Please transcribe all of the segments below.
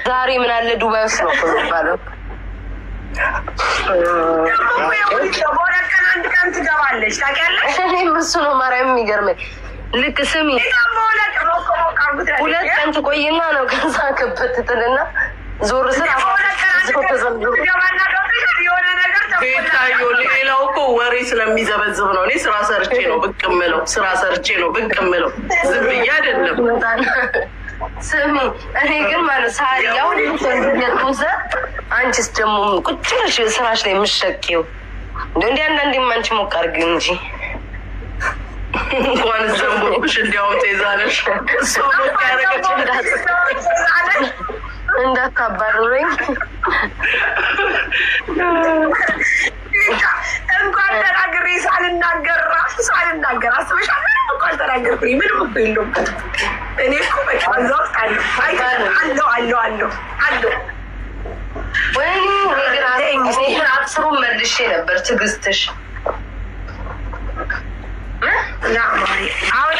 ዛሬ ምን አለ ዱባይ ውስጥ ነው የሚባለው። አንድ ቀን ትገባለች ታውቂያለሽ። እኔም እሱ ነው ማርያም የሚገርመኝ። ልክ ስሚ 2 ቀን ትቆይና ነው ከዛ ከበት ትልና ዞር ስራ ቤታዮ ሌላው እኮ ወሬ ስለሚዘበዝብ ነው። እኔ ስራ ሰርቼ ነው ብቅ እምለው፣ ስራ ሰርቼ ነው ብቅ እምለው፣ ዝም ብዬ አይደለም። ስሚ እኔ ግን ማለት ሳሪያው እንደተውዘ አንቺስ ደግሞ ቁጭ ብለሽ ስራሽ ላይ የምትሸቂው እንደ አንዳንዴ አንቺ ሞቅ አድርጊው እንጂ እንኳን ዘንቦብሽ እንዲያውም ተይዛለሽ። ሰው ያረገች እንዳታባርረኝ እንኳን ተናግሬ ሳልናገር አስበሻል። እንኳን ተናግሬ ምንም እኮ የለውበት። እኔ እኮ በቃ እዛ ውስጥ አለው ወይኔ ግን አስሩን መልሼ ነበር ትዕግስትሽ። አሁን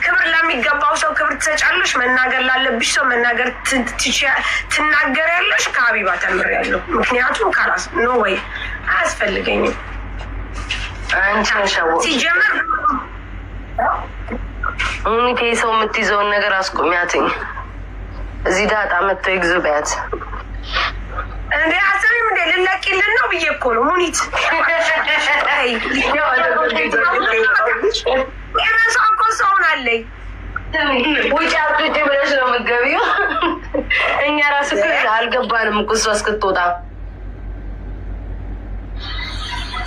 ክብር ለሚገባው ሰው ክብር ትሰጫለሽ። መናገር ላለብሽ ሰው መናገር ትናገሪያለሽ። ከሀቢባ ተምሬያለሁ። ምክንያቱም ካላስ ኖ ወይ አያስፈልገኝም። ሲጀመር እውነት ሰው የምትይዘውን ነገር አስቆሚያትኝ። እዚህ ዳጣ መጥተው ይግዙ በያት እንዴ አሰሪም እንዴ ልለቂልን ነው ብዬ እኮ ነው። ሙኒት የነሳ እኮ ሰውን አለኝ ውጭ አትውጪ ብለሽ ነው የምትገቢው። እኛ ራሱ አልገባንም እኮ እሷ እስክትወጣ።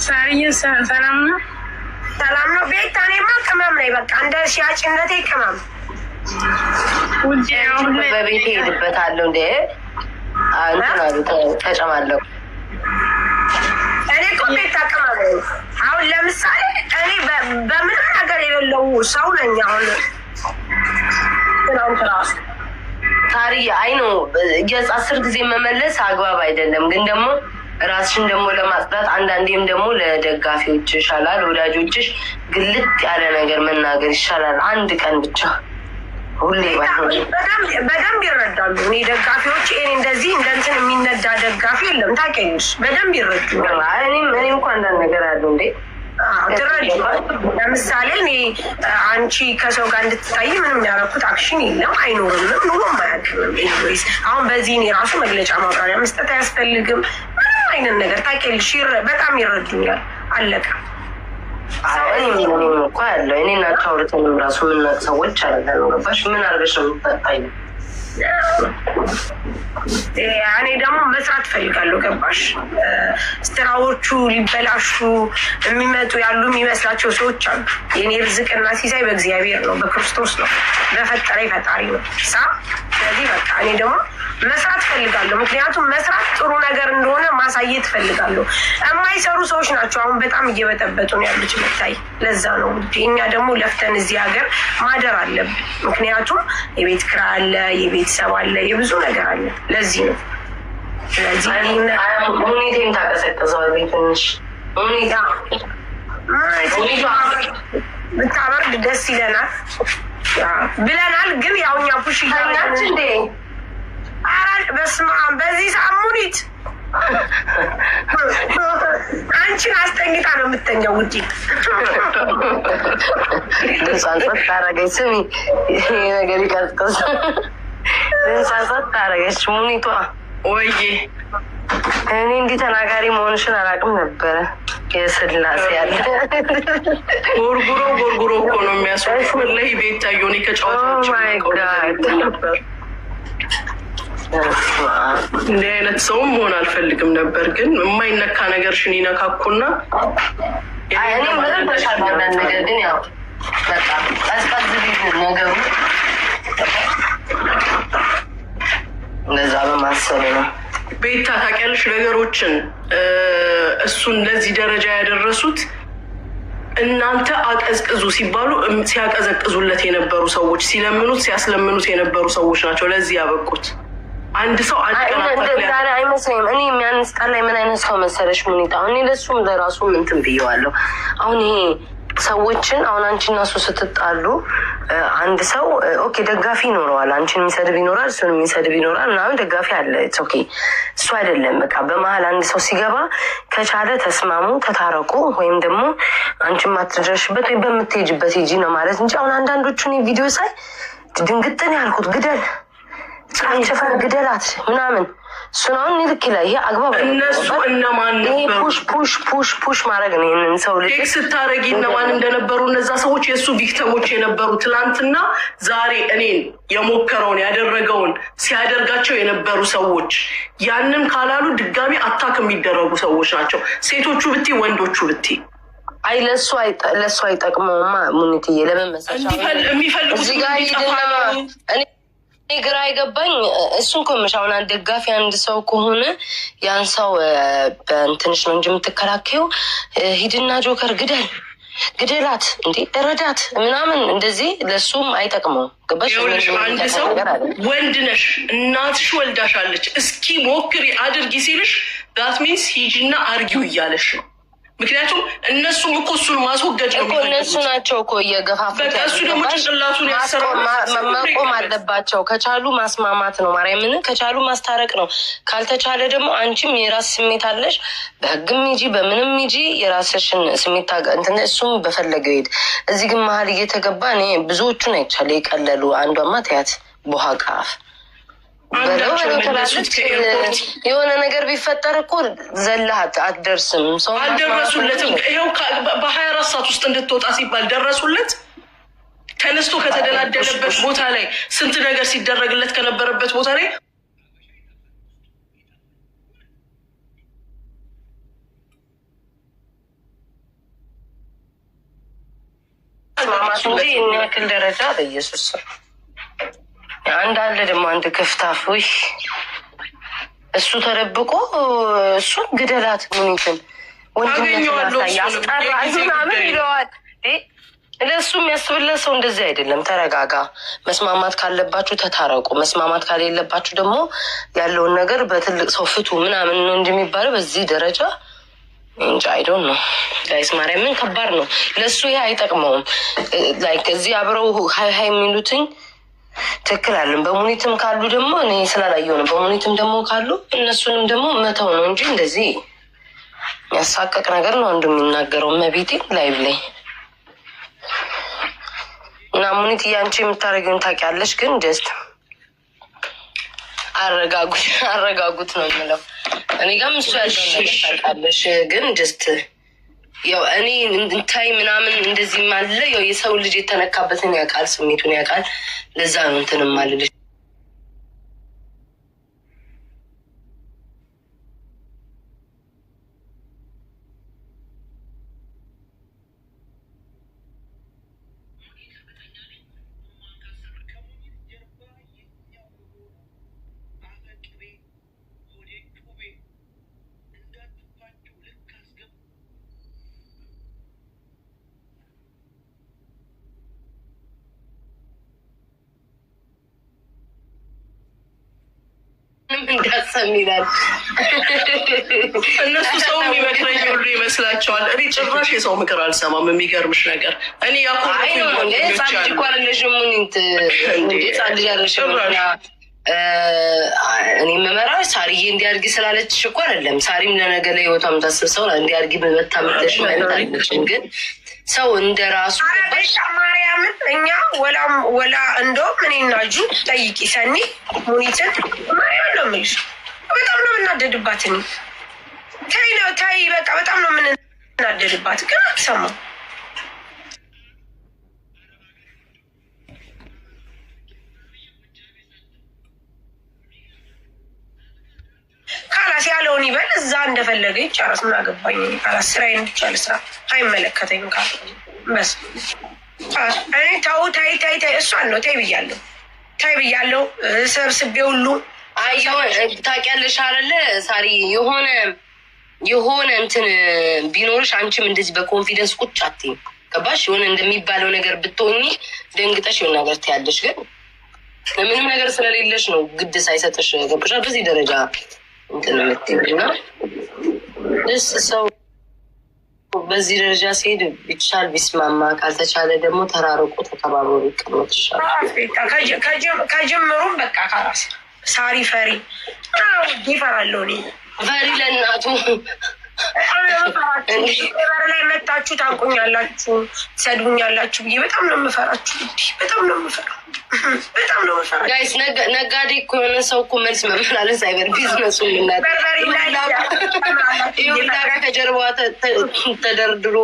ሳርዬ ሰላም ነው? ሰላም ነው። ቤት እኔማ ቅመም ነኝ። በቃ እንደ ሻጭነቴ ቅመም ውጭ በቤቴ ሄድበታለሁ እንዴ ተጨማለሁ። እኔ እኮ ቤት ቅመም ነኝ። አሁን ለምሳሌ እኔ በምንም ነገር የሌለው ሰው ነኝ። አሁን ትናንት ታሪያ አይ ነው 10 ጊዜ መመለስ አግባብ አይደለም። ግን ደግሞ ራስሽን ደግሞ ለማጽዳት አንዳንዴም ደግሞ ለደጋፊዎች ይሻላል፣ ወዳጆችሽ ግልጥ ያለ ነገር መናገር ይሻላል። አንድ ቀን ብቻ ሁሌ በደንብ ይረዳሉ። እኔ ደጋፊዎች እኔ እንደዚህ እንደንትን የሚነዳ ደጋፊ የለም። ታውቂያለሽ፣ በደንብ ይረዱኛል። እኔም እኮ አንዳንድ ነገር አለው እንዴ ትረዱ። ለምሳሌ እኔ አንቺ ከሰው ጋር እንድትታይ ምንም ያደረኩት አክሽን የለም፣ አይኖርም፣ ኑሮም አያውቅም። ኢንቮይስ አሁን በዚህ እኔ ራሱ መግለጫ ማብራሪያ መስጠት አያስፈልግም። ምንም አይነት ነገር ታውቂያለሽ፣ በጣም ይረዱኛል። አለቀ። እኮ ያለው እኔ ናቸው አውርተንም ራሱ የምናውቅ ሰዎች አለ ነው። ገባሽ? ምን አድርገሽ ነው የምትጠጣኝ? እኔ ደግሞ መስራት ፈልጋለሁ። ገባሽ? ስራዎቹ ሊበላሹ የሚመጡ ያሉ የሚመስላቸው ሰዎች አሉ። የኔ ርዝቅና ሲሳይ በእግዚአብሔር ነው፣ በክርስቶስ ነው፣ በፈጠረኝ ፈጣሪ ነው። ስለዚህ በቃ እኔ ደግሞ መስራት ፈልጋለሁ። ምክንያቱም መስራት ጥሩ ነገር እንደሆነ ማሳየት ፈልጋለሁ። የማይሰሩ ሰዎች ናቸው አሁን በጣም እየበጠበጡ ነው ያሉት መታይ። ለዛ ነው ውዴ እኛ ደግሞ ለፍተን እዚህ ሀገር ማደር አለብን። ምክንያቱም የቤት ኪራይ አለ፣ የቤተሰብ አለ፣ የብዙ ነገር አለ። ለዚህ ነው። ስለዚህ ሁኔታም ታቀሰቅዘዋል። ትንሽ ሁኔታ ብታበርድ ደስ ይለናል ብለናል። ግን ያው እኛ ፑሽ ይታኛች እንዴ አራል በስማ በዚህ ሳሙኒት አንቺን አስተኝታ ነው የምተኛው ውጪ። ልንሳንሰት ታረገች። ስሚ ይሄ ነገር ይቀዝቅዝ። ልንሳንሰት ታረገች ሙኒቷ። ወይዬ እኔ እንዲህ ተናጋሪ መሆንሽን አላውቅም ነበረ። የስላሴ ያለ ጎርጉሮ እኮ ነው የሚያስወሽ። ወላሂ ቤታዮ እኔ ከጨዋታዎች ነበር። እንዲህ አይነት ሰውም መሆን አልፈልግም ነበር። ግን የማይነካ ነገርሽን ይነካኩና እኔ ምንም ተሻል አንዳንድ ነገር ግን ያው በቃ ቀዝቀዝ ቢል ነገሩ እንደዛ በማሰብ ነው። ቤታ ታውቂያለሽ ነገሮችን እሱን ለዚህ ደረጃ ያደረሱት እናንተ አቀዝቅዙ ሲባሉ ሲያቀዘቅዙለት የነበሩ ሰዎች፣ ሲለምኑት ሲያስለምኑት የነበሩ ሰዎች ናቸው ለዚህ ያበቁት። አንድ ሰው ዛሬ አይመስለኝም። እኔ የሚያንስጣ ላይ ምን አይነት ሰው መሰለሽ ሙኒታ፣ እኔ ለሱም ለራሱ ምንትን ብየዋለሁ። አሁን ይሄ ሰዎችን አሁን አንቺና እሱ ስትጣሉ አንድ ሰው ኦኬ ደጋፊ ይኖረዋል፣ አንቺን የሚሰድብ ይኖራል፣ እሱን የሚሰድብ ይኖራል ምናምን ደጋፊ አለ። ኦኬ እሱ አይደለም በቃ በመሀል አንድ ሰው ሲገባ ከቻለ ተስማሙ፣ ተታረቁ፣ ወይም ደግሞ አንቺን ማትደረሽበት ወይ በምትሄጅበት ሂጂ ነው ማለት እንጂ አሁን አንዳንዶቹን ቪዲዮ ሳይ ድንግጥን ያልኩት ግደል ጫፍጭፈር ግደላት ምናምን እሱን አሁን ልክ ይላል። ይሄ አግባብ እነሱ እነማን ነበሩ? ፑሽ ማድረግ ነው። ይህንን ሰው ልጅ ስታረጊ እነማን እንደነበሩ እነዛ ሰዎች የእሱ ቪክተሞች የነበሩ ትላንትና ዛሬ እኔን የሞከረውን ያደረገውን ሲያደርጋቸው የነበሩ ሰዎች ያንን ካላሉ ድጋሚ አታክ የሚደረጉ ሰዎች ናቸው። ሴቶቹ ብቲ ወንዶቹ ብቲ አይ ለእሱ አይጠቅመውማ። ሙኒትዬ ለምን መሰለሽ የሚፈልጉት እኔ ግራ አይገባኝ። እሱን ኮመሽ አሁን አንድ ደጋፊ አንድ ሰው ከሆነ ያን ሰው በእንትንሽ ነው እንጂ የምትከላከዩ ሂድና ጆከር ግደላት እንዴ እረዳት ምናምን እንደዚህ ለሱም አይጠቅመው። ገባሽ? አንድ ሰው ወንድ ነሽ እናትሽ ወልዳሻለች እስኪ ሞክሪ አድርጊ ሲልሽ ዳት ሚንስ ሂጂና አርጊው እያለሽ ነው። ምክንያቱም እነሱም እኮ እሱን ማስወገድ ነው እኮ እነሱ ናቸው እኮ እየገፋፉት። በቃ እሱ ደግሞ ጭንቅላቱን ያሰራል። መቆም አለባቸው። ከቻሉ ማስማማት ነው ማርያምን፣ ከቻሉ ማስታረቅ ነው። ካልተቻለ ደግሞ አንቺም የራስ ስሜት አለሽ፣ በህግም ሂጂ በምንም ሂጂ የራስሽን ስሜት እንትን እሱም በፈለገው ሄድ። እዚህ ግን መሀል እየተገባ እኔ ብዙዎቹን አይቻለ የቀለሉ አንዷማ ተያት ቦሃቃፍ የሆነ ነገር ቢፈጠር እኮ ዘላሃት አትደርስም። ሰው አልደረሱለትም። ይኸው በ24 ሰዓት ውስጥ እንድትወጣ ሲባል ደረሱለት። ተነስቶ ከተደላደለበት ቦታ ላይ ስንት ነገር ሲደረግለት ከነበረበት ቦታ ላይ እንጂ የሚያክል ደረጃ በኢየሱስ አንድ አለ ደግሞ አንድ ክፍታፍ እሱ ተደብቆ እሱን ግደላት ሙኒትን ወንድነት ያስጠራ ምናምን ይለዋል። ለእሱ የሚያስብለት ሰው እንደዚህ አይደለም። ተረጋጋ። መስማማት ካለባችሁ ተታረቁ፣ መስማማት ካሌለባችሁ ደግሞ ያለውን ነገር በትልቅ ሰው ፍቱ ምናምን ነው እንጂ የሚባለው በዚህ ደረጃ እንጂ አይዶን ነው ጋይስ። ማርያምን ከባድ ነው ለእሱ። ይሄ አይጠቅመውም። ላይክ እዚህ አብረው ሀይ የሚሉትኝ ትክክል አለን። በሙኒትም ካሉ ደግሞ እኔ ስላላየው ነው። በሙኒትም ደግሞ ካሉ እነሱንም ደግሞ መተው ነው እንጂ እንደዚህ የሚያሳቀቅ ነገር ነው አንዱ የሚናገረው መቤቴ ላይቭ ላይ እና ሙኒት እያንቺ የምታደርጊውን ታውቂያለሽ። ግን ጀስት አረጋጉት ነው የምለው። እኔ ጋርም እሱ ያለውን ነገር ታውቃለሽ። ግን ጀስት ያው እኔ እንታይ ምናምን እንደዚህ ማለ ያው የሰው ልጅ የተነካበትን ያውቃል፣ ስሜቱን ያውቃል። ለዛ ነው እንትንም ማልልሽ። እንዳሰም ይላል። እነሱ ሰው የሚመክረኝ ሁሉ ይመስላቸዋል። እኔ ጭራሽ የሰው ምክር አልሰማም። የሚገርምሽ ነገር እኔ እኔ መመራዊ ሳርዬ እንዲያርጊ ስላለችሽ እኮ አይደለም። ሳሪም ለነገ ላይ ህይወቷ የምታስብ ሰው እንዲያርጊ በመታመደሽ ማለት አለችም። ግን ሰው እንደ ራሱ ማርያምን እኛ ወላ እንደውም እኔና ጁ ጠይቂ ሰኒ ሙኒትን ማርያም ነው የምልሽ። በጣም ነው የምናደድባት። እኔ ታይ በቃ በጣም ነው የምናደድባት። ግን አትሰማም። ካላስ ያለውን ይበል፣ እዛ እንደፈለገ ይጨረስ። ምን አገባኝ? ካላስ ስራዬን ብቻ ልስራ፣ አይመለከተኝም። ካል በስ እኔ ታው ታይ እሷን ነው ታይ ብያለሁ። ሰብስቤ ሁሉ ታውቂያለሽ አይደለ ሳሪ? የሆነ እንትን ቢኖርሽ አንቺም እንደዚህ በኮንፊደንስ ቁጭ አትይም። ገባሽ? የሆነ እንደሚባለው ነገር ብትሆኚ ደንግጠሽ የሆነ ነገር ትያለሽ። ግን ምንም ነገር ስለሌለሽ ነው ግድ ሳይሰጥሽ ገብሻል በዚህ ደረጃ እንትን የምትይው እና ደስ ሰው በዚህ ደረጃ ሲሄድ ቢቻል ቢስማማ፣ ካልተቻለ ደግሞ ተራርቆ ተከባብሮ ቢቀመጥ ይሻላል። ከጅምሩም በቃ ካላስ ሳሪ ፈሪ ይፈራለሁ እኔ ፈሪ ለእናቱ በር ላይ መታችሁ ታንቁኛላችሁ፣ ትሰድቡኛላችሁ ብዬ በጣም ነው የምፈራችሁ። በጣም ነው የምፈራው። በጣም ነው የምፈራው። ጋይስ ነጋዴ እኮ የሆነ ሰው እኮ መልስ መመላለስ አይበር ቢዝነሱ ይሁላ ከጀርባዋ ተደርድሮ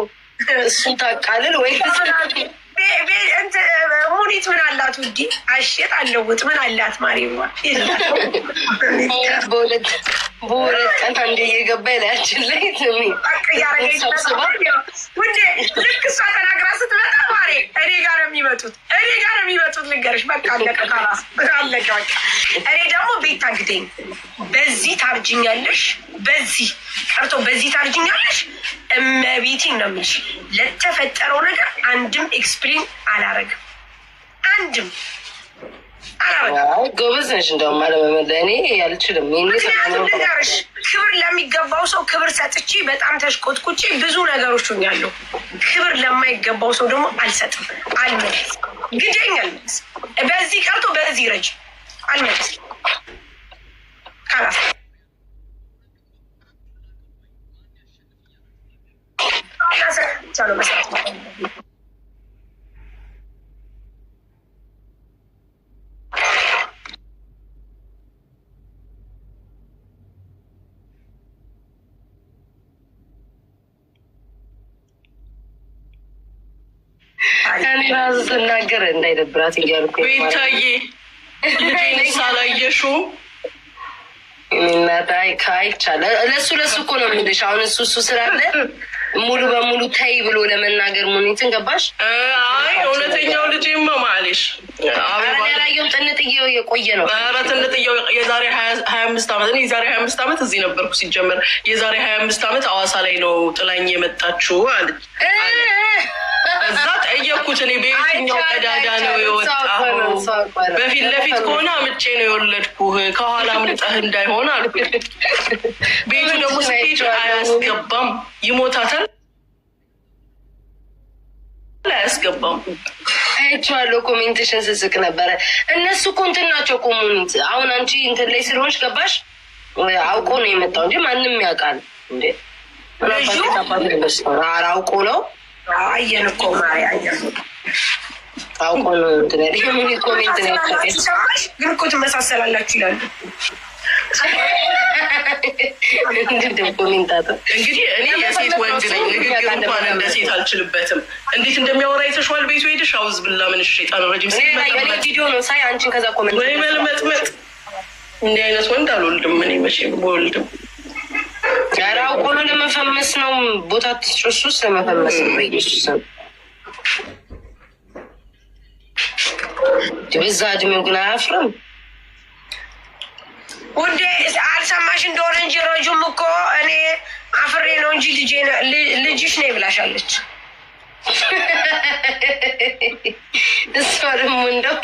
እሱን ታቃልል ወይ ሙኒት ምን አላት ውዲ አሸጥ አለውጥ ምን አላት ማሪዋ በሁለት ቀን አንዴ እየገባ ይላያችን ላይ ውዴ ልክ እሷ ተናግራ ስትመጣ ማሬ እኔ ጋር የሚመጡት ልንገርሽ በቃ አለቀ ካላስ አለቀ በቃ እኔ ደግሞ ቤት አግደኝ በዚህ ታርጅኛለሽ በዚህ ቀርቶ በዚህ ታርጅኛለሽ እመቤቴን ነው የምልሽ ለተፈጠረው ነገር አንድም ኤክስፕሌን አላረግም አንድም ጎበዝ ነሽ እንደውም አለመመለ እኔ አልችልም ልንገርሽ ክብር ለሚገባው ሰው ክብር ሰጥቼ በጣም ተሽቆጥቁጬ ብዙ ነገሮች ሆኛለሁ ክብር ለማይገባው ሰው ደግሞ አልሰጥም አልመለስ ግደኝ አልመለስ በዚህ ቀርቶ በዚህ ረጅ አልመለስ ካላስ ቻሎ መስራት እኔ ራሱ ስናገር እንዳይደብራት እያልኩ ቤታዬ ልጄን ሳላየሽው እናት አይቻለ ለሱ እኮ ነው የምልሽ። አሁን እሱ ስላለ ሙሉ በሙሉ ታይ ብሎ ለመናገር ሙኒትን ገባሽ? አይ እውነተኛው ልጄማ ማለሽ ያላየው ጥንጥዬው የቆየ ነው። ኧረ ጥንጥዬው የዛሬ 25 ዓመት እኔ የዛሬ 25 ዓመት እዚህ ነበርኩ። ሲጀመር የዛሬ 25 ዓመት አዋሳ ላይ ነው ጥላኝ የመጣችው አለች። እዛ ጠየኩት እኔ በየትኛው ቀዳዳ ነው የወጣው? በፊት ለፊት ከሆነ አምጬ ነው የወለድኩህ ከኋላ አምልጠህ እንዳይሆን አልኩት። ቤቱ ደግሞ ስትሄድ አያስገባም ይሞታታል አያስገባም። አይቼዋለሁ ኮሜንቴሽን ስስቅ ነበረ። እነሱ እኮ እንትን ናቸው ኮሙኒቲ። አሁን አንቺ እንትን ላይ ስለሆንሽ ገባሽ አውቆ ነው የመጣው እንጂ ማንም ያውቃል እንዴ? አውቆ ነው አየን እኮ ማርያ አየን አውቆ ነው እንትን ላይ ኮሜንት ነው ሰማሽ ግን እኮ ትመሳሰላላችሁ ይላሉ። እንግዲህ እኔ የሴት ወንድ ነኝ። ንግግር እንኳን እንደ ሴት አልችልበትም። እንዴት እንደሚያወራ የተሸዋል ቤቱ ሄደሽ አውዝ ብላ ምን ሸይጣን ረጅም ቪዲዮ ነው ሳይ አንቺን ከዛ ኮሜንት ወይ መልመጥመጥ እንዲህ አይነት ወንድ አልወልድም እኔ መቼም በወልድም ኧረ አውቆ ነው ለመፈመስ ነው ቦታ ትጭሱስ ለመፈመስ ነው በኢየሱስ በዛ እድሜው ግን አያፍርም። ውዴ አልሰማሽ እንደሆነ እንጂ ረጁም እኮ እኔ አፍሬ ነው እንጂ ልጅሽ ነው ብላሻለች። እሷ ደግሞ እንደው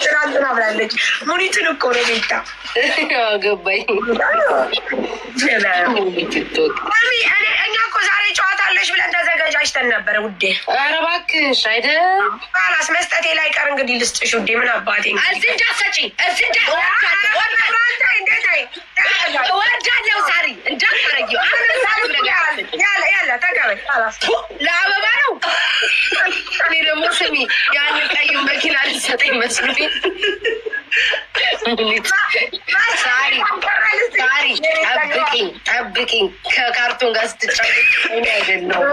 ትናንትና ብላለች። ሙኒትን እኮ ነው ቤታ ገባኝ። እኛ እኮ ዛሬ ጨዋታ አለሽ ብለን ተዘጋጃጅተን ነበረ ውዴ። ኧረ እባክሽ አይደል ባላስ መስጠቴ ላይ ቀር እንግዲህ ልስጥሽ ውዴ። ምን አባቴ እዚህ እንዳትሰጪኝ እዚህ ወዳለው ሳሪ እንዳታረጊው ያለ ተቀበል ለአበባ ነው። እኔ ደግሞ ስሚ ያን ቀይ መኪና ልትሰጠኝ መስሎኝ ሳሪ ጠብቂኝ ከካርቶን ጋር ስትጫወት አይደለሁም።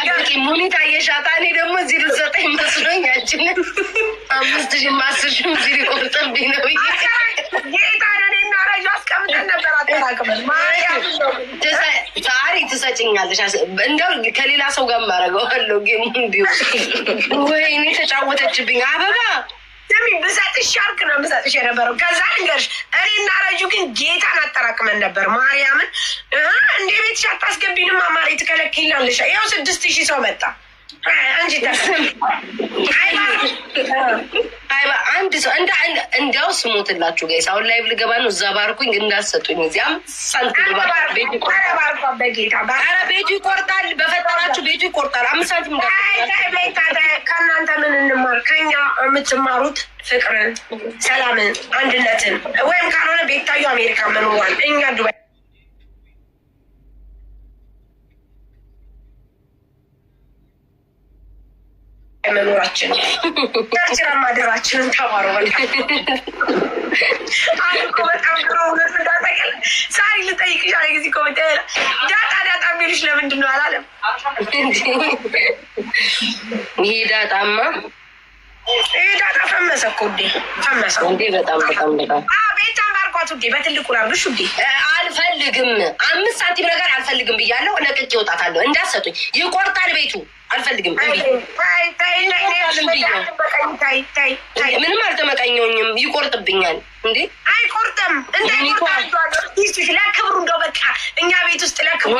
ጠብቂኝ ሙኒት አየሻታ። እኔ ደግሞ እዚህ ልትሰጠኝ መስሎኝ ያችን 5,000 10,000 እዚህ ሊቆርጥብኝ ነው ሳሪ ትሰጭኛለሽ። እንደው ከሌላ ሰው ጋር ማረገዋለሁ። ጌሙን ቢሆን ወይኔ ተጫወተችብኝ። አበባ ስሚ ብሰጥሽ ሻርክ ነው ብሰጥሽ የነበረው። ከዛ ልንገርሽ እኔና ረጁ ግን ጌታን አጠራቅመን ነበር። ማርያምን እንደ ቤትሽ አታስገቢንም ማማሪ ትከለክላለሽ። ያው 6,000 ሰው መጣ። አንድ ሰው እንዲያው ስሞትላችሁ ጋይስ፣ አሁን ላይ ልገባ ነው። እዛ ባርኩኝ እንዳሰጡኝ እዚያም ሳንቲም ቤቱ ይቆርጣል። በፈጠራችሁ ቤቱ ይቆርጣል። 5 ሳንቲም ከእናንተ ምን እንማር? ከኛ የምትማሩት ፍቅርን፣ ሰላምን፣ አንድነትን ወይም ካልሆነ ቤታዩ አሜሪካ መኖሯል እኛ ዱባይ መኖራችን ቸርችራ ማደራችንን ተማሩ። በጣም ሳሪ ልጠይቅሽ አለ ጊዜ ኮሜንት ዳጣ የሚልሽ ለምንድን ነው አላለም? ይሄ ዳጣማ ይሄ ዳጣ ፈመሰ እኮ ውዴ፣ ፈመሰ እንዴ! በጣም ቤታ ባርኳት ውዴ፣ በትልቁ ላርግሽ ውዴ። አልፈልግም 5 ሳንቲም ነገር አልፈልግም ብያለሁ። ለቅቄ እወጣታለሁ። እንዳሰጡኝ ይቆርጣል ቤቱ። አልፈልግም። ምንም አልተመቀኘውኝም። ይቆርጥብኛል እንዴ? አይቆርጥም። ለክብሩ እንደው በቃ እኛ ቤት ውስጥ ለክብሩ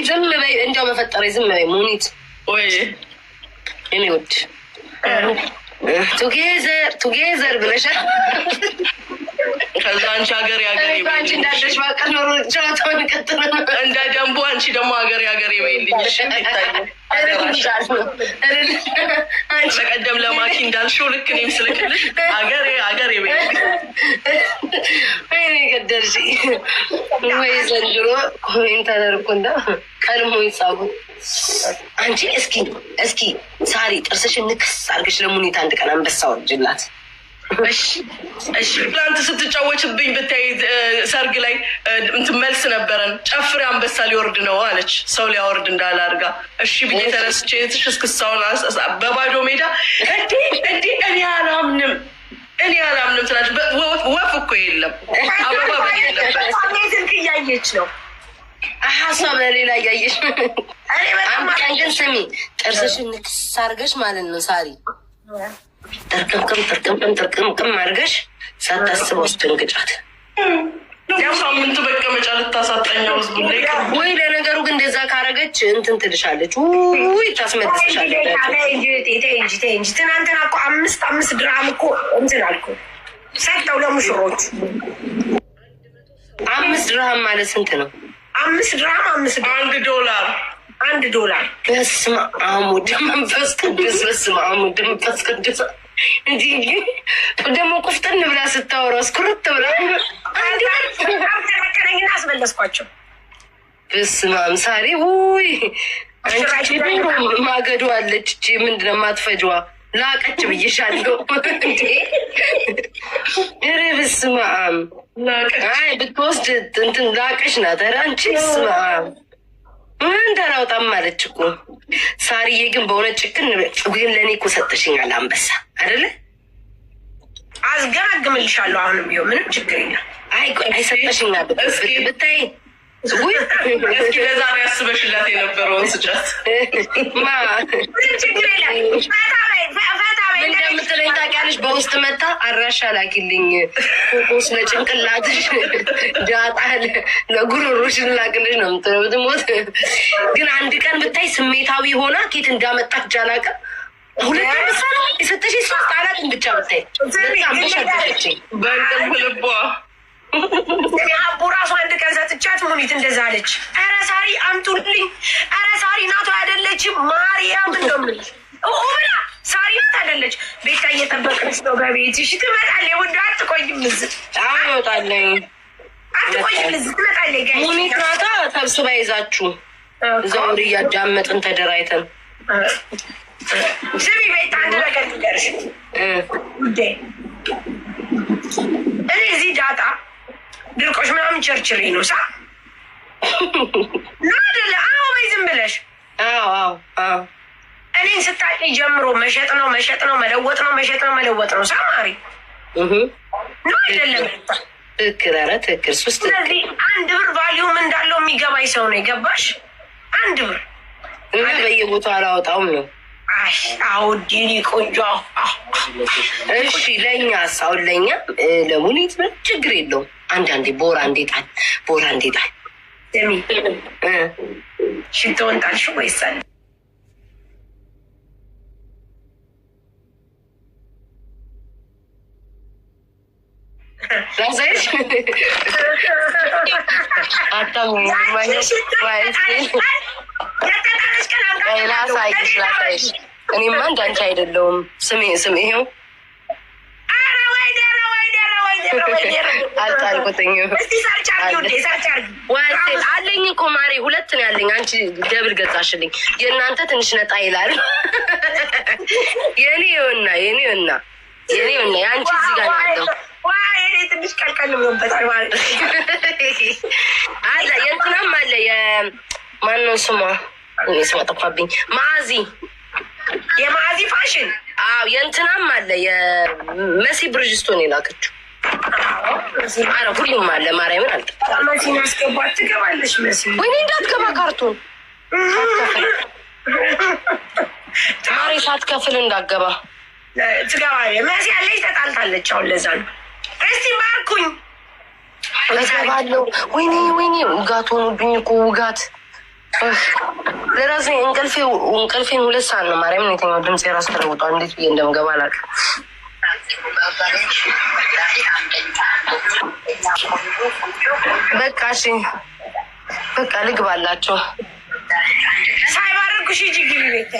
ዝም በይ፣ እንደው በፈጠረ ዝም በይ ሙኒት። ወይ እኔ ውድ ቱጌዘር ብለሻል። ከዛ አንቺ ሀገር አንቺ እንዳለሽ በቃ ኖሮ ጨዋታውን ቀጥሎ እንደ ደንቡ አንቺ ደግሞ ሀገር ይበይልሽ። አንቺ በቀደም ለማኪ እንዳልሽው ልክ እኔም ስልክልሽ ሀገር ይበይልሽ። ወይኔ ገደልሽ ወይ ዘንድሮ ኮሜንት አደርኩና ቀድሞ ይጻፉ። አንቺ እስኪ ሳሪ ጥርስሽን ንክስ አድርገሽ ለሙኒት አንድ ቀን አንበሳ ወርጅላት። እሺ ትላንት ስትጫወችብኝ ብታይ ሰርግ ላይ እንትን መልስ ነበረን። ጨፍሬ አንበሳ ሊወርድ ነው አለች። ሰው ሊያወርድ እንዳለ አድርጋ እሺ ብዬ ተነስቼ እስክሳውን በባዶ ሜዳ እንዲህ እኔ አላምንም ትላለች። ወፍ እኮ የለም፣ አበባ በሌለበት ስልክ እያየች ነው። ሀሳብ ለሌላ እያየሽ አንድ ቀን ግን ስሚ፣ ጥርስሽን ንክስ አድርገሽ ማለት ነው ሳሪ ጥርቅምቅም አድርገሽ ሳታስበው አስደንግጫት። ሳምንቱ መቀመጫ ልታሳጠኛው ህዝቡ ላይ ወይ ለነገሩ ግን እንደዛ ካረገች እንትን ትልሻለች፣ ውይ ታስመልስሻለች። እንጂ ትናንትና እኮ 5 ድርሃም እኮ እንትን አልኩ ሰጠው ለሙሽሮች። 5 ድርሃም ማለት ስንት ነው? 5 ድርሃም $1 በስመ አብ ወወልድ ወመንፈስ ቅዱስ። በስመ አብ ወወልድ ወመንፈስ ቅዱስ። እንዲህ ደግሞ ቁፍጥን ብላ ስታወራ እስኩርት ብላ ተመከረኝና አስመለስኳቸው። በስመ አብ ሳሪ ውይ አንቺ ማገዶ አለች እቺ ምንድን ነው የማትፈጅዋ? ላቀች ብዬሻለሁ እንዴ! ኧረ በስመ አብ አይ ብትወስድ እንትን ላቀሽ ናት። ኧረ አንቺ በስመ አብ እንዳላውጣም አለች እኮ ሳርዬ። ግን በእውነት ጭክን ግን ለእኔ እኮ ሰጥሽኛል አንበሳ አይደለ? አስገመግምልሻለሁ። አሁንም ቢሆን ምንም ችግር የለም። አይሰጠሽኛል ብታይ እስኪ ለዛሬ አስበሽላት የነበረውን ስጫት ችግር የለም። እንደምትለኝ ታውቂያለሽ። በውስጥ መታ አድራሻ ላኪልኝ ኮኮስ ለጭንቅላትሽ ዳጣ ለጉሮሮሽ ላክልሽ ነው የምትለው። ብትሞት ግን አንድ ቀን ብታይ ስሜታዊ ሆና ኬት እንዳመጣች አላውቅም። 2 አንበሳ ነው የሰጠሽ 3 አላውቅም። ብቻ ብታይ በእንቅልፍ ልቧ አቡ ራሱ አንድ ቀን ሰጥቻት ሙኒት እንደዛ አለች። ኧረ ሳሪ አምጡልኝ፣ ኧረ ሳሪ ናቶ አይደለችም ማርያም እንደምል ብላ ሳሪ ናት አይደለች። ቤታ እየጠበቅንሽ ነው በቤት። እሺ ትመጣለች። ውድ አትቆይም። እዚህ ይወጣለኝ አትቆይም። እዚህ ትመጣለች። ሙኒት ናታ ሰብስባ ይዛችሁ እዛው እያዳመጥን ተደራይተን። ስሚ ቤታ አንድ ነገር ልንገርሽ ውዴ። እኔ እዚህ ዳጣ ድርቆሽ ምናምን ቸርችሬ ነው ሳ ና አደለ? አዎ በይ ዝም ብለሽ እኔን ስታቂ ጀምሮ መሸጥ ነው መለወጥ ነው መለወጥ ነው ሳማሪ ነው አይደለም? ትክክል። ኧረ ትክክል። ስለዚህ 1 ብር ቫሊዩም እንዳለው የሚገባኝ ሰው ነው። የገባሽ? 1 ብር እና በየቦታው አላወጣውም ነው። አይ አውዲኒ ቆንጆ። እሺ ለእኛ አሁን ለእኛ ለሙኒት ምን ችግር የለውም። አንዳንዴ ቦራ እንዴ ጣል ስሚ ሽቶውን ጣልሽ ወይስ ላሳይሽ እኔማ እንዳንቺ አይደለሁም። ስሜ ይኸው አልጣልኩትኝም አለኝ እኮ ማሬ፣ ሁለት ነው ያለኝ። አንቺ ደብል ገዛሽልኝ። የእናንተ ትንሽ ነጣ ይላል። የኔ ይኸውና የአንቺ እዚህ ጋር ነው ያለው። ትንሽ ቀልቀል ብሎበታል ማለት አለ። የእንትናም አለ። የማነው ስሟ? ስሟ ጠፋብኝ። የማዚ ፋሽን። አዎ የእንትናም አለ። የመሲ ብርጅስቶን የላከችው። አረ ሁሉም አለ። ማርያምን መሲን አስገባት። ትገባለች መሲ። ወይኔ እንዳትገባ ካርቱን ማሬ፣ ሳትከፍል እንዳትገባ ትገባለች። መሲ ያለች ተጣልታለች። አሁን ለዛ ነው። እስቲ ባርኩኝ እገባለሁ። ወይኔ ውጋት ሆኖብኝ እኮ ውጋት። ለራሴ እንቅልፌን 2 ሰዓት ነው ማርያምን የተኛው። ድምፅ የራሱ ተለውጧል። እንዴት ብዬ እንደምገባ አላውቅም። በቃ እሺ፣ በቃ ልግባላቸው። ሳይባርኩሽ ሂጂ ግቢ ቤት